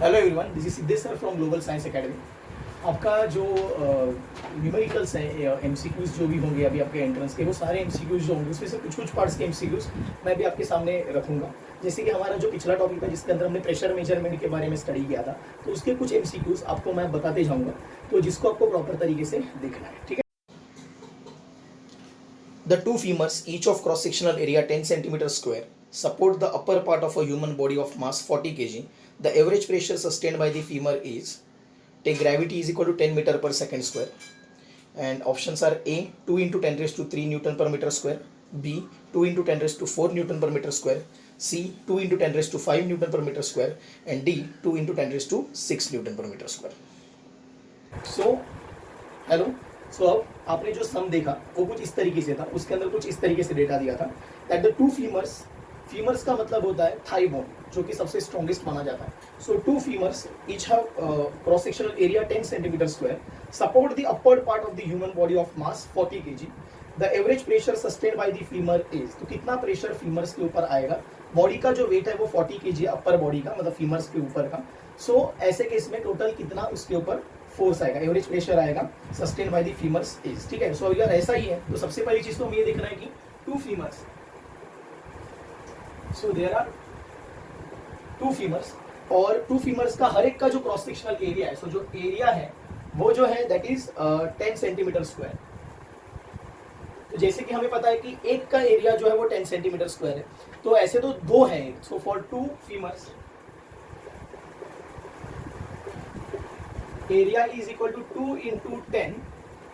Hello everyone, this is Siddhesh sir from global science academy. आपका जो numericals हैं MCQs जो भी होंगे अभी आपके एंट्रेंस के, वो सारे एमसीक्यूज जो होंगे उसमें से कुछ कुछ पार्ट्स के एमसीक्यूज मैं भी आपके सामने रखूंगा। जैसे कि हमारा जो पिछला टॉपिक था जिसके अंदर हमने प्रेशर मेजरमेंट के बारे में स्टडी किया था, तो उसके कुछ एमसीक्यूज आपको मैं बताते जाऊँगा, तो जिसको आपको प्रॉपर तरीके से देखना है। ठीक है। The two femurs, each of cross-sectional area 10 centimeters square, support the upper part of a human body of mass 40 kg. The average pressure sustained by the femur is, take gravity is equal to 10 meter per second square. And options are A, 2 into 10 raised to 3 Newton per meter square, B, 2 into 10 raised to 4 Newton per meter square, C, 2 into 10 raised to 5 Newton per meter square, and D, 2 into 10 raised to 6 Newton per meter square. So, hello. So अब आपने जो सम देखा वो कुछ इस तरीके से था, उसके अंदर कुछ इस तरीके से डेटा दिया था दैट द टू फीमर्स, फीमर्स का मतलब होता है थाई बोन, जो कि सबसे स्ट्रॉन्गेस्ट माना जाता है। So two femurs each have cross sectional area 10 centimetre square, support the upper part of the human body of mass 40 kg. The average pressure sustain by the femur is, तो कितना pressure फीमर्स के ऊपर आएगा? Body का जो wait है वो 40 kg upper body का, मतलब फीमर्स के ऊपर का। सो ऐसे केस में टोटल कितना उसके ऊपर फोर्स आएगा, एवरेज प्रेशर आएगा सस्टेन बाय द फीमर्स इज। ठीक है। सो अगर ऐसा ही है तो सबसे पहली चीज तो हमें ये देखना है कि two femurs, so there are two femurs, और टू फीमर्स का हर एक का जो क्रॉस सेक्शनल एरिया है, सो जो एरिया है वो जो है दैट इज 10 सेंटीमीटर स्क्वायर। तो जैसे कि हमें पता है कि एक का एरिया जो है वो 10 सेंटीमीटर स्क्वायर है, तो ऐसे तो दो है। So for two femurs area is equal to 2 into 10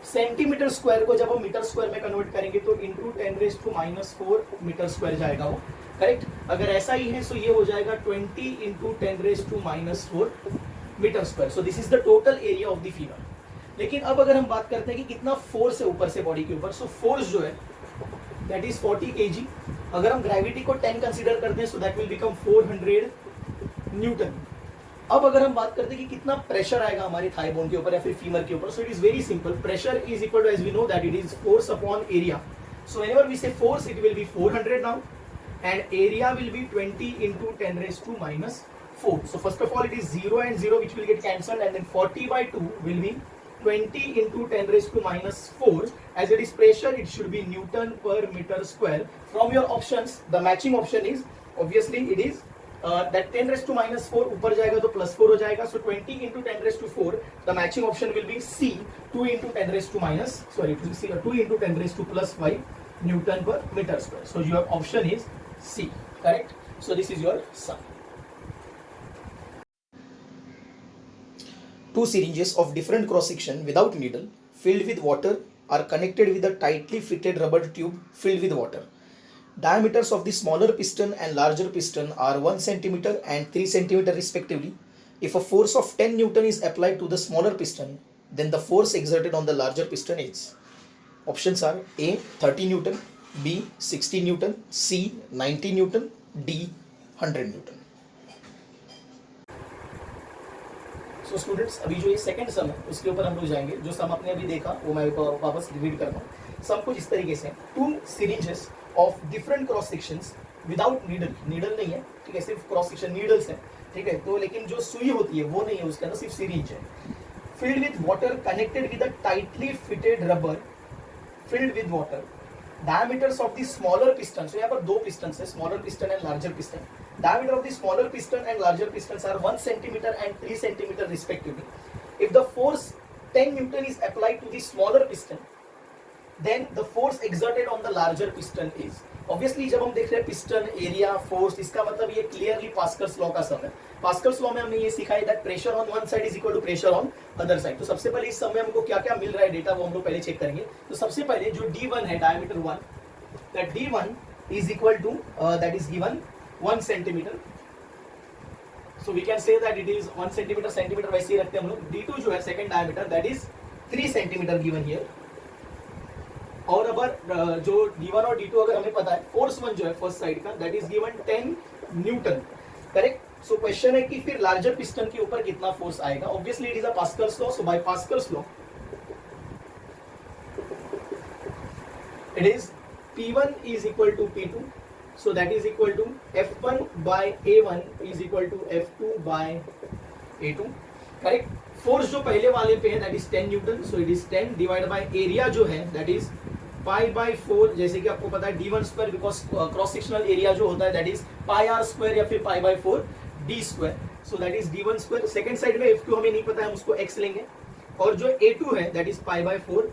centimetre square को जब हम मीटर स्क्वायर में कन्वर्ट करेंगे तो into 10 raise to -4 metre square जाएगा वो। करेक्ट। अगर ऐसा ही है तो ये हो जाएगा 20 into 10 raise to -4 metre square. So this is the total area of the femur. लेकिन अब अगर हम बात करते हैं कि कितना फोर्स है ऊपर से बॉडी के ऊपर, सो फोर्स जो है दैट इज 40 kg। अगर हम ग्रेविटी को 10 कंसीडर करते हैं so that will become 400 Newton. अब अगर हम बात करते हैं कि कितना प्रेशर आएगा हमारे थाई बोन के ऊपर या फिर फीमर के ऊपर, so it is very simple. Pressure is equal to, as we know that it is force upon area. So whenever we say force it will be 400 now and area will be 20 into 10 raised to -4. So first of all it is 0 and 0 which will get cancelled, and then 40 by 2 will be 20 into 10 raised to -4. As it is pressure, it should be Newton per meter square. From your options, the matching option is obviously it is that 10 raised to -4 ऊपर जाएगा तो +4 हो जाएगा. So 20 into 10 raised to 4, the matching option will be C, 2 into 10 raised to -2 into 10 raised to +5 Newton per meter square. So your option is C, correct? So this is your sum. Two syringes of different cross section without needle filled with water are connected with a tightly fitted rubber tube filled with water. Diameters of the smaller piston and larger piston are 1 centimeter and 3 centimeter respectively. If a force of 10 Newton is applied to the smaller piston, then the force exerted on the larger piston is. Options are A, 30 Newton, B, 60 Newton, C, 90 Newton, D, 100 Newton. So students, अभी जो ये second सम है उसके ऊपर हम लोग जाएंगे। जो सम आपने अभी देखा वो मैं वापस रिपीट करता हूँ। सम कुछ इस तरीके से, two syringes of different cross sections without needle, needle नहीं है, ठीक है, सिर्फ क्रॉस सेक्शन नीडल्स है, ठीक है, तो लेकिन जो सुई होती है वो नहीं है, उसके अंदर सिर्फ सिरिंज है, filled with water connected with a tightly fitted rubber filled with water. Diameters of the smaller piston, so यहाँ पर दो pistons है, smaller piston and larger piston. Diameter of the smaller piston and larger pistons are 1 centimeter and 3 centimeter respectively. If the force 10 Newton is applied to the smaller piston, then the force exerted on the larger piston is. Obviously जब हम देख रहे हैं piston area force, इसका मतलब ये clearly Pascal's law का सम है। पास्कल्स लॉ में हमने ये सीखा है that pressure on one side is equal to pressure on other side. तो सबसे पहले इस सम में हमको क्या क्या मिल रहा है डेटा वो हम लोग पहले चेक करेंगे। तो सबसे पहले जो D1 है, diameter 1, that D1 is equal to that is given 1 centimetre. So we can say that it is 1 centimetre, centimetre वैसे ही रखते हैं हम लोग। D2 जो है second diameter that is 3 centimetre given here. और अगर जो D1 और D2 अगर हमें पता है, फोर्स 1 जो है फर्स्ट साइड का that is given 10 Newton, correct. So question है कि फिर लार्जर पिस्टन के ऊपर कितना फोर्स आएगा। Obviously it is a Pascal's law, so by Pascal's law it is P1 is equal to P2, so that is equal to F1 by A1 is equal to F2 by A2 correct. Force जो पहले वाले पे है that is 10 Newton, so it is 10 divide by area जो है that is pi by 4, जैसे कि आपको पता है d1 square, because cross sectional area जो होता है that is pi r square या फिर pi by 4 d square, so that is d1 square. Second side में f2 हमें नहीं पता है, हम उसको x लेंगे, और जो a2 है that is pi by 4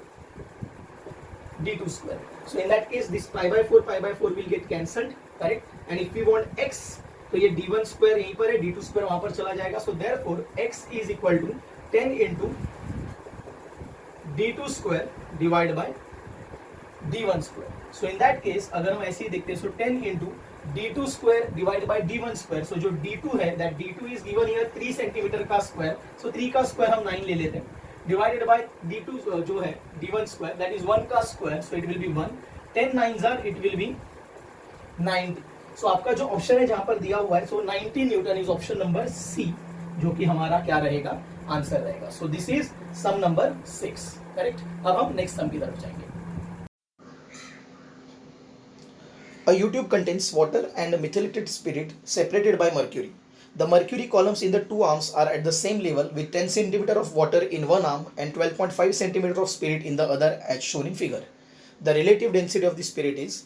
d2 square. So in that case this pi by 4 will get cancelled, correct. And if we want x, तो ये d1 स्क्वायर यहीं पर है, d2 स्क्वायर वहां पर चला जाएगा, so therefore x is equal to 10 into d2 square divide by d1 square. So in that case अगर हम ऐसे ही देखते हैं, so 10 into d2 square divide by d1 square, so जो d2 है that d2 is given here 3 centimetre का square, so 3 का स्क्वायर हम 9 ले लेते हैं, डिवाइडेड बाय d2 जो है d1 स्क्वायर दैट इज 1 का square, so it will be 1, 10 9s are it will be 90। So आपका जो ऑप्शन है जहां पर दिया हुआ है, so 90 newton is option number C, जो कि हमारा क्या रहेगा, आंसर रहेगा। So this is sum number 6, correct. अब हम नेक्स्ट सम की तरफ जाएंगे। A U-tube contains water and methylated spirit separated by mercury. The mercury columns in the two arms are at the same level with 10 cm of water in one arm and 12.5 cm of spirit in the other as shown in figure. The relative density of the spirit is,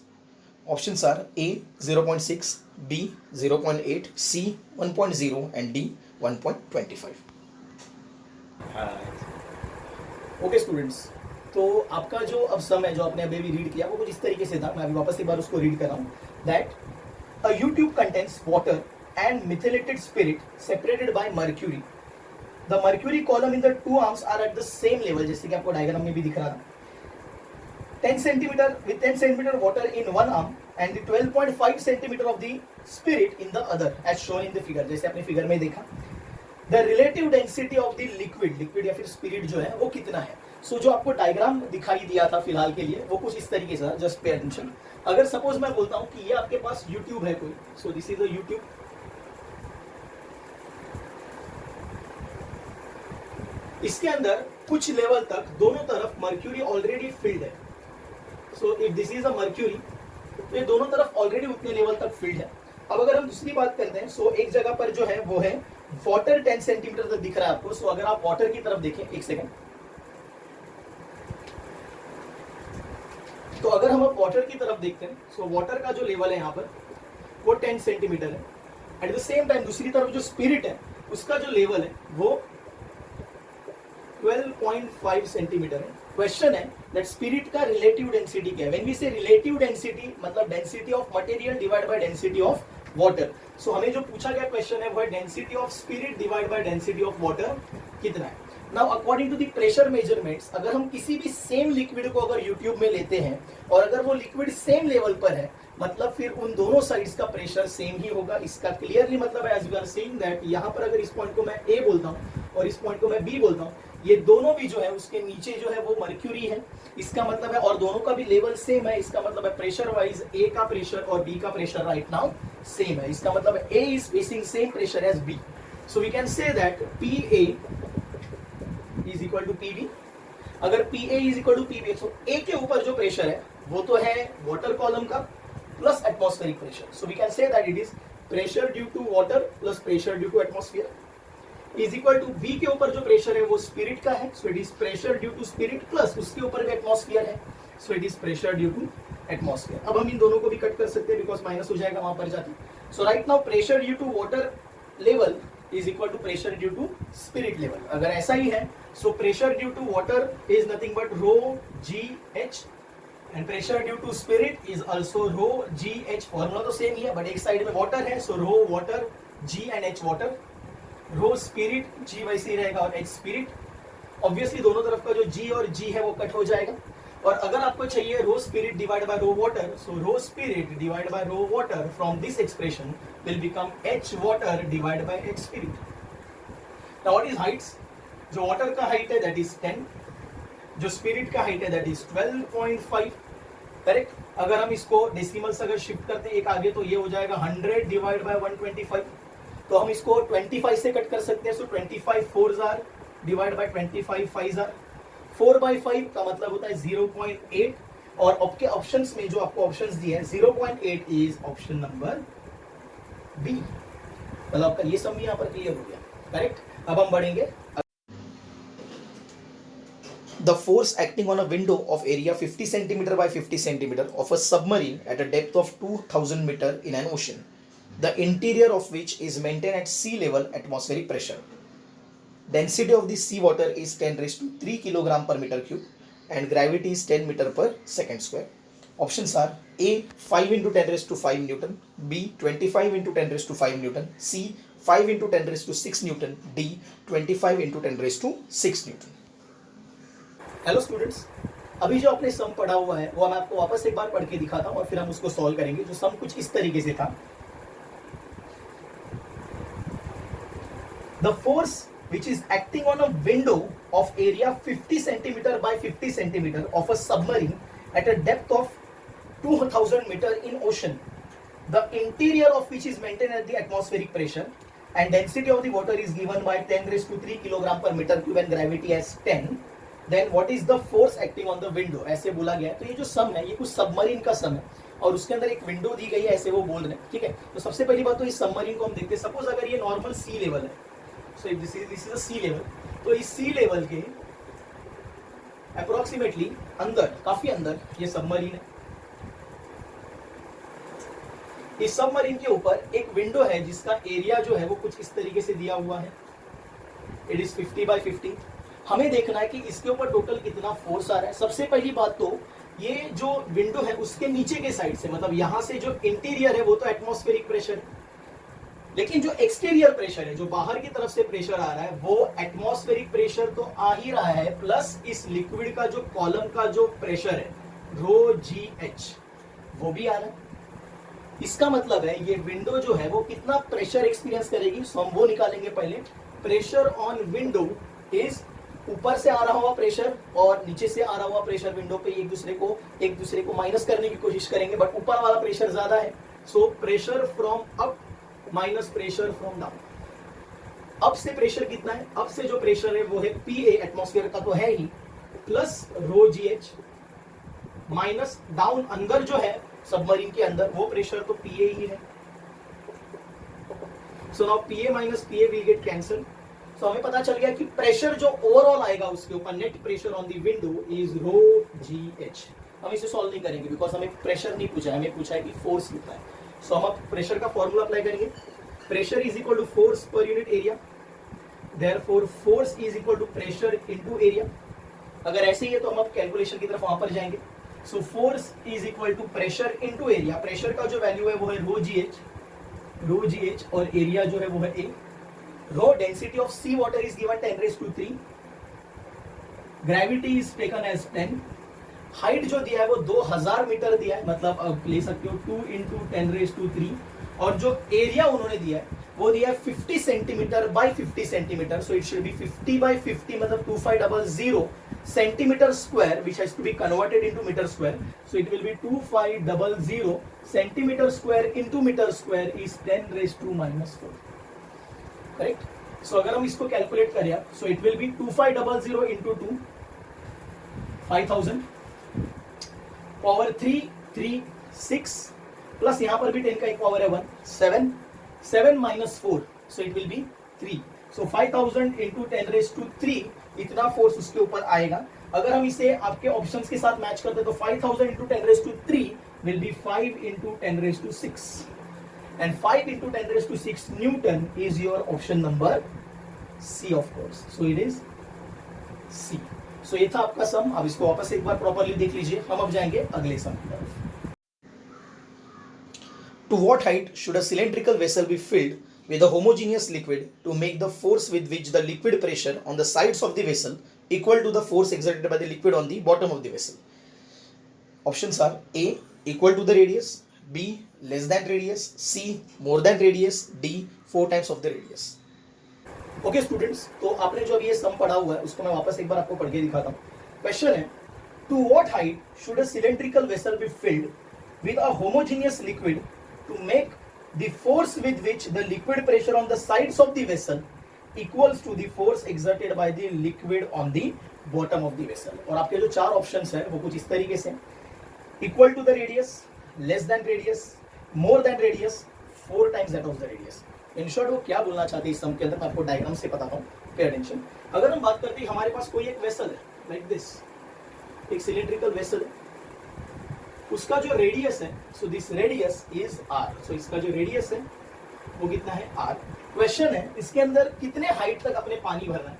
options are A 0.6, B 0.8, C 1.0 and D 1.25. Okay students, तो आपका जो अब सम है जो आपने अभी भी read किया वो कुछ इस तरीके से था, मैं अभी वापस एक बार उसको रीड कर रहा हूँ। That a U-tube contains water and methylated spirit separated by mercury. The mercury column in the two arms are at the same level, जैसे कि आपको डायग्राम में भी दिख रहा था, 10 centimetre with 10 centimeter water in one arm and the 12.5 centimeter of the spirit in the other as shown in the figure, जैसे आपने फिगर में देखा। The relative density of the liquid या फिर स्पिरिट जो है वो कितना है। सो जो आपको डायग्राम दिखाई दिया था फिलहाल के लिए वो कुछ इस तरीके से, जस्ट पे अटेंशन। अगर सपोज मैं बोलता हूं कि ये आपके पास यूट्यूब है कोई, सो दिस इज अ यूट्यूब, इसके अंदर कुछ लेवल तक दोनों तरफ मर्क्यूरी ऑलरेडी फिल्ड है। So if this is a mercury, तो ये दोनों तरफ ऑलरेडी उतने लेवल तक फिल्ड है। अब अगर हम दूसरी बात करते हैं, सो एक जगह पर जो है वो है वाटर 10 सेंटीमीटर तक दिख रहा है आपको। सो अगर आप वाटर की तरफ देखें, एक सेकेंड, तो अगर हम अब वाटर की तरफ देखते हैं, सो वाटर का जो लेवल है यहाँ पर वो 10 सेंटीमीटर है। एट द सेम टाइम दूसरी तरफ जो स्पिरिट है उसका जो लेवल है वो 12.5 सेंटीमीटर है। क्वेश्चन है दैट स्पिरिट का रिलेटिव डेंसिटी क्या है। When we say relative density मतलब density of material divide by density of water. So हमें जो पूछा गया क्वेश्चन है वो है density of spirit divide by density of water कितना है। Now according to the pressure measurements, अगर हम किसी भी सेम लिक्विड को अगर यूट्यूब में लेते हैं और अगर वो लिक्विड सेम लेवल पर है, मतलब फिर उन दोनों साइड्स का प्रेशर सेम ही होगा। इसका क्लियरली मतलब है, as you are seeing that यहाँ पर अगर इस पॉइंट को मैं ए बोलता हूँ और इस पॉइंट को मैं बी बोलता हूँ, ये दोनों भी जो है उसके नीचे जो है वो मर्क्यूरी है, इसका मतलब है, और दोनों का भी लेवल सेम है, इसका मतलब है प्रेशर वाइज ए का प्रेशर और बी का प्रेशर राइट नाउ सेम है। इसका मतलब है A is facing same pressure as B. So we can say that P A is equal to P B. अगर P A is equal to P B, तो A के ऊपर जो pressure है वो तो है वाटर कॉलम का plus atmospheric pressure. So we can say that it is pressure due to water plus pressure due to atmosphere is equal to B के ऊपर जो प्रेशर है वो स्पिरिट का है। So it is pressure due to spirit plus उसके ऊपर भी एटमॉस्फेयर है, so it is pressure due to atmosphere. अब हम इन दोनों को भी कट कर सकते हैं बिकॉज माइनस हो जाएगा वहां पर जाके। So right now pressure due to water level is equal to pressure due to spirit level. अगर ऐसा ही है, so pressure due to water is nothing but rho ji h and pressure due to spirit is also rho ji h. Formula तो same ही है but एक side में water है, so rho water g and h water, rho spirit g वैसे ही रहेगा और एच स्पिरिट। ऑब्वियसली दोनों तरफ का जो जी और जी है वो कट हो जाएगा। और अगर आपको चाहिए rho spirit divide by rho water, so rho spirit divide by rho water from this expression will become h water divide by h spirit. Now what is heights? जो वाटर का हाइट है that is 10, जो spirit का height है that is 12.5, correct. अगर हम इसको decimals अगर शिफ्ट करते हैं एक आगे, तो ये हो जाएगा 100 डिवाइड बाय 125, तो हम इसको 25 से कट कर सकते हैं। So 25 4s are divide by 25 5s are, 4/5 का मतलब होता है 0.8। और आपके ऑप्शंस में जो आपको ऑप्शंस दिए हैं 0.8 इज ऑप्शन नंबर बी। मतलब आपका ये सम यहाँ पर क्लियर हो गया, करेक्ट। अब हम बढ़ेंगे. The force acting on a window of area 50 centimeter by 50 centimeter of a submarine at a depth of 2000 meter in an ocean, the interior of which is maintained at sea level atmospheric pressure. Density of the sea water is 10 raised to 3 kilogram per meter cube and gravity is 10 meter per second square. Options are A 5 into 10 raised to 5 Newton, B 25 into 10 raised to 5 Newton, C 5 into 10 raised to 6 Newton, D 25 into 10 raised to 6 Newton. Hello students, अभी जो आपने सम पढ़ा हुआ है वो मैं आपको वापस एक बार पढ़ के दिखाता हूँ और फिर हम उसको सॉल्व करेंगे. जो सम कुछ इस तरीके से था. The force which is acting on a window of area 50 centimeter by 50 centimeter of a submarine at a depth of 2000 meter in ocean, the interior of which is maintained at the atmospheric pressure and density of the water is given by 10 raised to 3 kilogram per meter cube and gravity as 10. Then what is the force acting on the window? ऐसे बोला गया है. तो ये जो सम है ये कुछ सबमरीन का सम है और उसके अंदर एक विंडो दी गई है, ऐसे वो बोल रहे हैं. ठीक है, तो सबसे पहली बात तो इस सबमरीन को हम देखते हैं. सपोज अगर ये नॉर्मल सी लेवल है, so if this is a sea level, तो इस सी लेवल के अप्रोक्सीमेटली अंदर, काफी अंदर ये सबमरीन है. इस सबमरीन के ऊपर एक विंडो है जिसका एरिया जो है वो कुछ इस तरीके से दिया हुआ है. It is 50 by 50. हमें देखना है कि इसके ऊपर टोटल कितना फोर्स आ रहा है. सबसे पहली बात तो ये जो विंडो है उसके नीचे के साइड से, मतलब यहां से जो इंटीरियर है वो तो एटमॉस्फेरिक प्रेशर है, लेकिन जो एक्सटीरियर प्रेशर है, जो बाहर की तरफ से प्रेशर आ रहा है, वो एटमॉस्फेरिक प्रेशर तो आ ही रहा है, प्लस इस लिक्विड का जो कॉलम का जो प्रेशर है रो जी एच वो भी आ रहा है. इसका मतलब है ये विंडो जो है वो कितना प्रेशर एक्सपीरियंस करेगी, सो हम वो निकालेंगे पहले. प्रेशर ऑन विंडो इज ऊपर से आ रहा हुआ प्रेशर और नीचे से आ रहा हुआ प्रेशर विंडो पे एक दूसरे को माइनस करने की कोशिश करेंगे, बट ऊपर वाला प्रेशर ज्यादा है. So pressure from up minus pressure from down. Up से प्रेशर कितना है, अप से जो प्रेशर है वो है पी ए, एटमॉस्फेयर का तो है ही, प्लस रो जी एच, माइनस डाउन अंदर जो है सबमरीन के अंदर वो प्रेशर तो पी ए ही है. So now P A minus P A will get cancel. सो हमें पता चल गया कि प्रेशर जो ओवरऑल आएगा उसके ऊपर, net pressure on the window is rho ji h. हम इसे सॉल्व नहीं करेंगे बिकॉज हमें प्रेशर नहीं पूछा है, हमें पूछा है कि फोर्स कितना है. सो हम अब प्रेशर का फॉर्मूला अप्लाई करेंगे. Pressure is equal to force per unit area, therefore force is equal to pressure into area. अगर ऐसे ही है तो हम अब कैलकुलेशन की तरफ वहां पर जाएंगे. So force is equal to pressure into area. Pressure का जो वैल्यू है वो है रो जी एच और एरिया जो है वो है A. Rho density of sea water is given 10 raised to 3. Gravity is taken as 10. Height जो दिया है वो 2000 मीटर दिया है, मतलब अब ले सकते हो 2 into 10 raised to 3. और जो एरिया उन्होंने दिया है वो दिया है 50 centimetre bye 50 centimetre. So it should be 50 by 50, मतलब 2500 centimetre square, which has to be converted into meter square. So it will be 2500 centimetre square into meter square is 10 raised to -4. Correct. So अगर हम इसको calculate करें, so it will be 2500 into 2 5000 power 3 6 plus यहां पर भी 10 का एक power है 1 7 minus 4, so it will B 3. So 5000 into 10 raised to 3 इतना फोर्स उसके ऊपर आएगा. अगर हम इसे आपके ऑप्शंस के साथ मैच करते तो 5000 into 10 raised to 3 will be 5 into 10 raised to 6. And 5 into 10 raised to 6 Newton is your option number C, of course. So it is C. So ये था आपका सम. अब इसको वापस एक बार प्रॉपर्ली देख लीजिए. हम अब जाएंगे अगले सम की तरफ. To what height should a cylindrical vessel be filled with a homogeneous liquid to make the force with which the liquid pressure on the sides of the vessel equal to the force exerted by the liquid on the bottom of the vessel? Options are A equal to the radius, B less than radius, C more than radius, D 4 times of the radius. Okay students, तो आपने जो अभी ये सम पढ़ा हुआ है उसको मैं वापस एक बार आपको पढ़ के दिखाता हूँ. क्वेश्चन है, to what height should a cylindrical vessel be filled with a homogeneous liquid to make the force with which the liquid pressure on the sides of the vessel equals to the force exerted by the liquid on the bottom of the vessel. और आपके जो चार options हैं वो कुछ इस तरीके से: equal to the radius, less than radius, more than radius, 4 times that of the radius. In short वो क्या बोलना चाहते हैं इस सम के अंदर मैं आपको डायग्राम से बताता हूँ, पे अटेंशन। अगर हम बात करते हैं हमारे पास कोई एक वेसल है लाइक दिस, एक सिलिंड्रिकल वेसल है, उसका जो रेडियस है, so this radius is R, so इसका जो रेडियस है वो कितना है आर। क्वेश्चन है इसके अंदर कितने हाइट तक अपने पानी भरना है।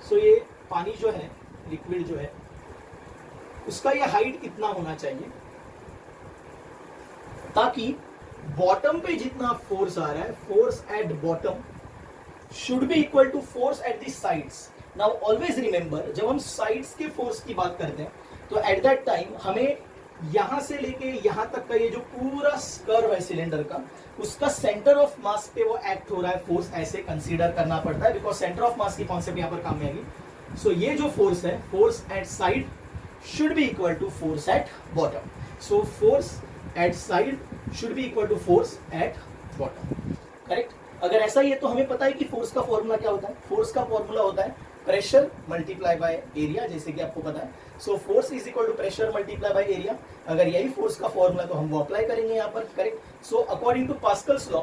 सो ये पानी जो है, लिक्विड जो है, उसका ये हाइट कितना होना चाहिए ताकि बॉटम पे जितना फोर्स आ रहा है, force at bottom should be equal to force at the sides. Now always remember, जब हम साइड्स के फोर्स की बात करते हैं तो एट दैट टाइम हमें यहां से लेके यहां तक का ये जो पूरा कर्व है सिलेंडर का, उसका सेंटर ऑफ मास पे वो एक्ट हो रहा है फोर्स, ऐसे कंसीडर करना पड़ता है, बिकॉज सेंटर ऑफ मास की कॉन्सेप्ट यहां पर काम में आएगी। सो ये जो फोर्स है, force at side should be equal to force at bottom. So force at side should be equal to force at bottom, correct. अगर ऐसा ही है तो हमें पता है कि फोर्स का फॉर्मूला क्या होता है। फोर्स का फॉर्मूला होता है प्रेशर मल्टीप्लाई बाय एरिया, जैसे कि आपको पता है। So force is equal to pressure multiply by area. अगर यही फोर्स का फॉर्मूला तो हम वो अप्लाई करेंगे यहाँ पर, correct. So according to Pascal's law,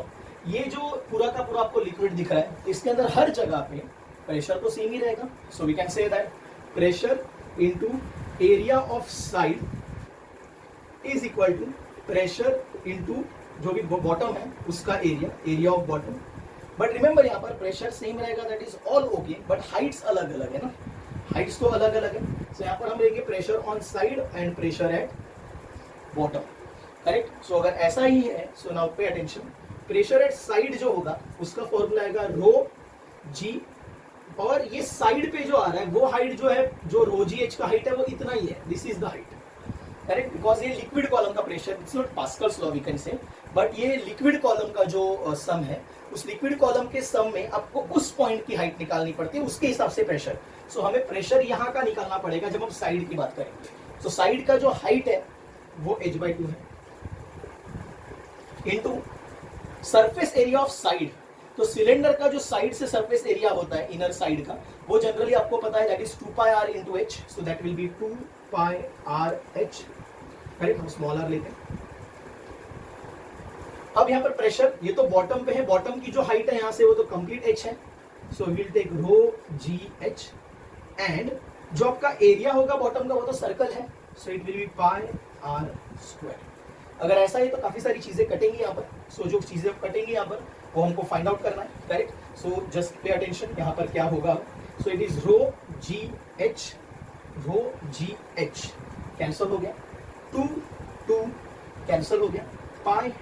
ये जो पूरा का पूरा आपको लिक्विड दिख रहा है, इसके अंदर हर जगह पे प्रेशर तो सेम ही रहेगा। So we can say that pressure into area of side is equal to pressure into जो भी बॉटम है उसका area, area of bottom. But remember यहाँ पर प्रेशर सेम रहेगा, that is all okay, but heights अलग अलग है ना, हाइट्स तो अलग अलग है। सो यहाँ पर हम लेंगे pressure on side and pressure at bottom, correct. So अगर ऐसा ही है, so now pay attention, pressure at side जो होगा उसका फॉर्मूला आएगा रो जी, और ये साइड पे जो आ रहा है वो हाइट जो है, जो रो जी एच का हाइट है वो इतना ही है, this is the height, correct. Because ये लिक्विड कॉलम का प्रेशर, it's not Pascal's law we can say, but ये लिक्विड कॉलम का जो सम है, उस लिक्विड कॉलम के सम में आपको उस पॉइंट की हाइट निकालनी पड़ती है, उसके हिसाब से प्रेशर। सो हमें प्रेशर यहाँ का निकालना पड़ेगा जब हम साइड की बात करेंगे। सो साइड का जो हाइट है वो h/2 है into surface area of side. तो सिलेंडर का जो साइड से सरफेस एरिया होता है इनर साइड का, वो जनरली आपको पता है that is 2πr into h, so that will be 2πrh, correct. हम स्मॉल r लेते हैं। अब यहाँ पर प्रेशर, ये तो बॉटम पे है, बॉटम की जो हाइट है यहाँ से वो तो कंप्लीट h है, so will take rho ji h, and जो आपका एरिया होगा बॉटम का वो तो सर्कल है, so it will B πr²। अगर ऐसा है तो काफी सारी चीजें कटेंगी यहाँ पर। सो जो चीजें कटेंगी यहाँ पर वो हमको फाइंड आउट करना है, correct. So just pay attention, यहाँ पर क्या होगा। So it is rho ji h cancel हो गया, 2 कैंसल हो गया, पाई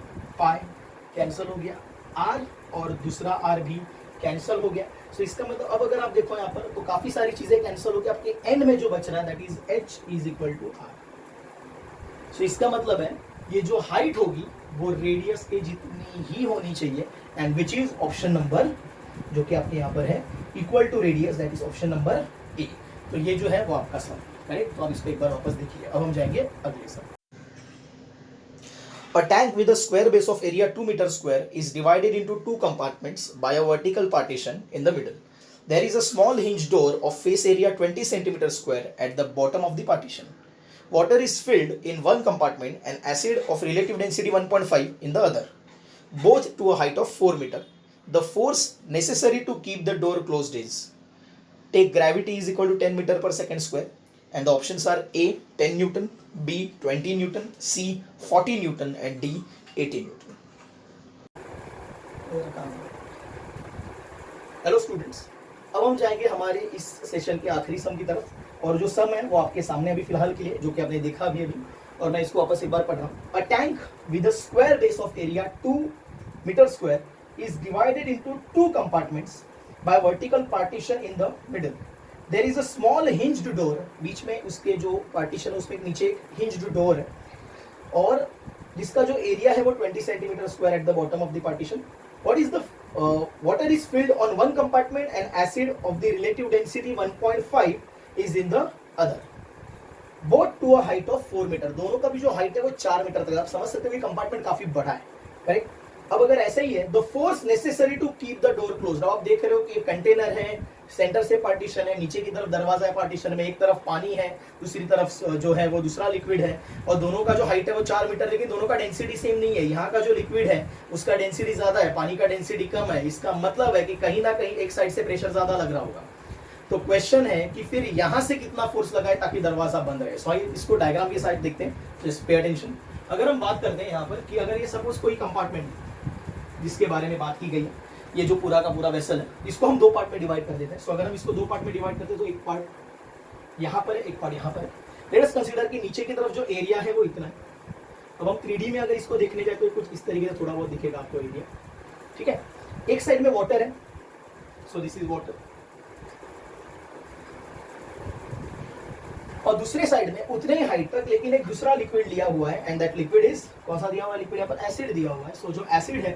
कैंसल हो गया, आर और दूसरा आर भी कैंसल हो गया। सो इसका मतलब अब अगर आप देखो यहाँ पर तो काफी सारी चीजें कैंसल हो गई, आपके एंड में जो बच रहा है that is H is equal to R. So इसका मतलब है ये जो हाइट होगी वो रेडियस के जितनी ही होनी चाहिए, and which is option number, जो कि आपके यहाँ पर है, equal to radius, that is option number A. तो ये जो है वो आपका सम, करेक्ट। तो आप इसको एक बार वापस देखिए। अब हम जाएंगे अगले सम। A tank with a square base of area 2 meter square is divided into 2 compartments by a vertical partition in the middle. There is a small hinge door of face area 20 centimeter square at the bottom of the partition. Water is filled in one compartment and acid of relative density 1.5 in the other, both to a height of 4 meter. The force necessary to keep the door closed is, take gravity is equal to 10 meter per second square, and the options are A 10 Newton, B 20 Newton, C 40 Newton and D 80 Newton. Hello students, अब हम जाएंगे हमारे इस session के आखिरी सम की तरफ, और जो सम है वो आपके सामने अभी फिलहाल के लिए, जो कि आपने देखा अभी, और मैं इसको वापस एक बार पढ़ रहा हूँ। A tank with a square base of area 2 metre square is divided into 2 compartments by vertical partition in the middle. There is a small hinged door, बीच में उसके जो पार्टीशन उसमें नीचे एक हिंज्ड डोर है, और जिसका जो एरिया है वो 20 centimetre square at the bottom of the partition. What is the water is filled on one compartment and acid of the relative density 1.5 is in the other, both to a height of 4 metre. दोनों का भी जो height है वो 4 metre तक। आप समझ सकते हो कि कंपार्टमेंट काफी बड़ा है, करेक्ट। अब अगर ऐसा ही है, the force necessary to keep the door close. आप देख रहे हो कि कंटेनर है, सेंटर से पार्टीशन है, नीचे की तरफ दरवाजा है पार्टीशन में, एक तरफ पानी है, दूसरी तरफ जो है वो दूसरा लिक्विड है, और दोनों का जो हाइट है वो 4 मीटर, लेकिन दोनों का डेंसिटी सेम नहीं है। यहाँ का जो लिक्विड है उसका डेंसिटी ज्यादा है, पानी का डेंसिटी कम है। इसका मतलब है कि कहीं ना कहीं एक साइड से प्रेशर ज्यादा लग रहा होगा। तो क्वेश्चन है कि फिर यहाँ से कितना फोर्स लगाए ताकि दरवाजा बंद रहे। सो इसको डायग्राम के साइड देखते हैं, जस्ट पे अटेंशन। अगर हम बात करते हैं यहाँ पर कि अगर ये सपोज कोई कंपार्टमेंट जिसके बारे में बात की गई है, ये जो पूरा का पूरा वेसल है, इसको हम 2 पार्ट में डिवाइड कर देते हैं। सो अगर हम इसको 2 पार्ट में डिवाइड करते हैं तो एक पार्ट यहाँ पर है, एक पार्ट यहाँ पर है। लेट अस कंसीडर कि नीचे की तरफ जो एरिया है वो इतना है। अब हम 3D में अगर इसको देखने जाए तो कुछ इस तरीके से थोड़ा बहुत दिखेगा आपको एरिया, ठीक है। एक साइड में वाटर है, सो दिस इज वाटर, और दूसरे साइड में उतने ही हाइट तक लेकिन एक दूसरा लिक्विड लिया हुआ है, एंड दैट लिक्विड इज, कौन सा दिया हुआ है लिक्विड, यहाँ पर एसिड दिया हुआ है। सो जो एसिड है,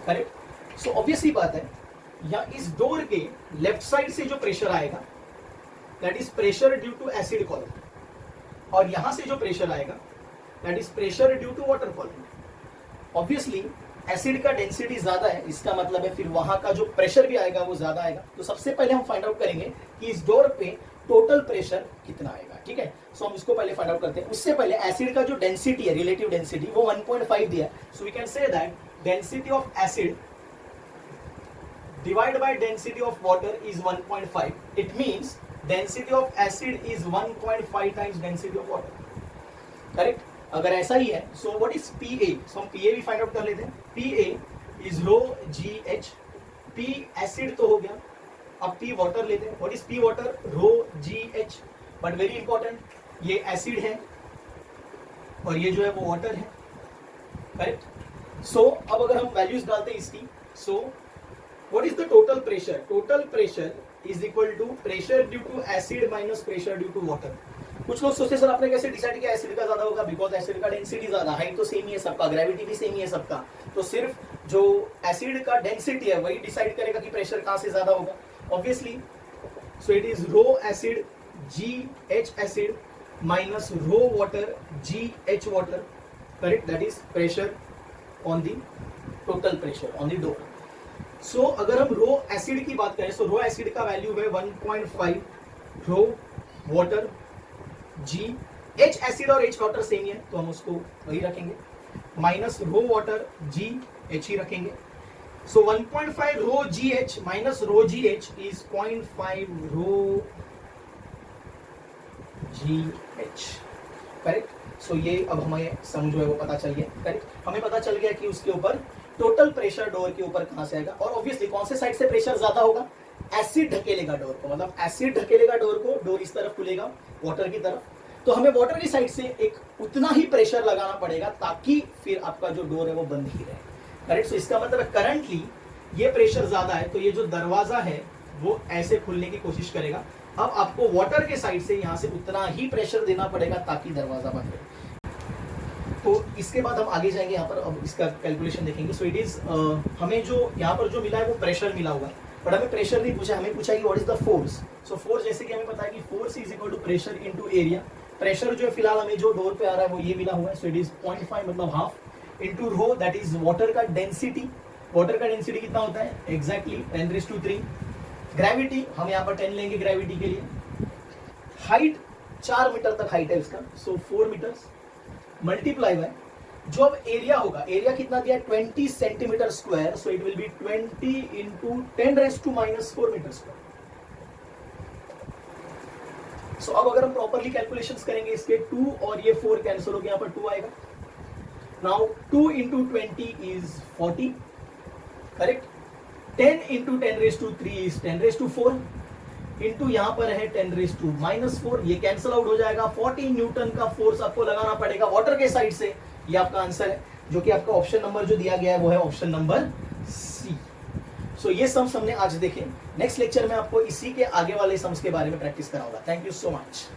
करेक्ट। सो ऑब्वियसली बात है, या इस डोर के लेफ्ट साइड से जो प्रेशर आएगा that is pressure due to acid column, और यहां से जो प्रेशर आएगा that is pressure due to water column. Obviously acid का डेंसिटी ज्यादा है, इसका मतलब है फिर वहां का जो प्रेशर भी आएगा वो ज्यादा आएगा। तो सबसे पहले हम फाइंड आउट करेंगे कि इस डोर पे टोटल प्रेशर कितना आएगा, ठीक है। सो हम इसको पहले फाइंड आउट करते हैं। उससे पहले एसिड का जो डेंसिटी है, रिलेटिव डेंसिटी, वो 1.5 दिया है। So we can say that density of acid divided by density of water is 1.5. It means density of acid is 1.5 times density of water. Correct? अगर ऐसा ही है, so what is PA? So हम PA भी find out कर लेते हैं। PA is rho GH. P acid तो हो गया, अब P water लेते हैं। What is P water? rho GH. But very important, ये acid है और ये जो है वो water है, correct? So अब अगर हम values डालते हैं इसकी, so what is the total pressure? Total pressure is equal to pressure due to acid minus pressure due to water. कुछ लोग सोचते सर आपने कैसे डिसाइड किया एसिड का ज्यादा होगा, बिकॉज एसिड का डेंसिटी ज्यादा, हाइट तो सेम ही है सबका, ग्रेविटी भी सेम ही है सबका, तो सिर्फ जो एसिड का डेंसिटी है वही डिसाइड करेगा कि प्रेशर कहां से ज्यादा होगा। Obviously, so it is rho acid GH acid minus rho water GH water, correct, that is pressure on the total pressure on the door. So अगर हम रो एसिड की बात करें, सो रो एसिड का वैल्यू है 1.5, rho water G, H acid और H water same है तो हम उसको वही रखेंगे, minus rho water G H ही रखेंगे। So 1.5 rho ji H minus rho ji H is 0.5 rho ji H, correct. So ये अब हमें सम जो है वो पता चल गया, करेक्ट। हमें पता चल गया कि उसके ऊपर टोटल प्रेशर डोर के ऊपर कहां से आएगा, और ऑब्वियसली कौन से साइड से प्रेशर ज्यादा होगा, एसिड ढकेलेगा डोर को, मतलब एसिड ढकेलेगा डोर को, डोर इस तरफ खुलेगा वाटर की तरफ, तो हमें वाटर की साइड से एक उतना ही प्रेशर लगाना पड़ेगा ताकि फिर आपका जो डोर है वो बंद ही रहे, करेक्ट। सो इसका मतलब है करंटली ये प्रेशर ज्यादा है तो ये जो दरवाजा है वो ऐसे खुलने की कोशिश करेगा। अब आपको वाटर के साइड से यहाँ से उतना ही प्रेशर देना पड़ेगा ताकि दरवाजा बंद रहे। तो इसके बाद हम आगे जाएंगे, यहाँ पर अब इसका कैलकुलेशन देखेंगे। सो इट इज हमें जो यहाँ पर जो मिला है वो प्रेशर मिला हुआ है, बट हमें प्रेशर नहीं पूछा, हमें पूछा कि what is the force. So force जैसे कि हमें पता है कि force is equal to pressure into area. Pressure जो है फिलहाल हमें जो डोर पे आ रहा है वो ये मिला हुआ है, सो इट इज 0.5 मतलब half into rho, that is water का डेंसिटी। वाटर का डेंसिटी कितना होता है, एग्जैक्टली 10⁻³ ग्रेविटी हम यहाँ पर 10 लेंगे ग्रेविटी के लिए। हाइट 4 मीटर तक हाइट है इसका, सो 4 मीटर्स मल्टीप्लाई बाय जो अब एरिया होगा, एरिया कितना दिया है 20 centimetre square, so it will be 20 into 10⁻⁻⁴ metre square. So अब अगर हम प्रॉपरली कैलकुलेशंस करेंगे इसके 2 और ये 4 कैंसिल हो गया, यहाँ पर 2 आएगा। Now 2 into 20 is 40, correct. 10 into 10⁻³ is 10⁻⁴ into यहाँ पर है 10⁻⁻⁴, ये कैंसिल आउट हो जाएगा। 40 न्यूटन का फोर्स आपको लगाना पड़ेगा वाटर के साइड से, ये आपका आंसर है, जो कि आपका ऑप्शन नंबर जो दिया गया है वो है ऑप्शन नंबर सी। सो ये सम्स हमने आज देखे। नेक्स्ट लेक्चर में आपको इसी के आगे वाले सम्स के बारे में प्रैक्टिस कराऊंगा। Thank you so much.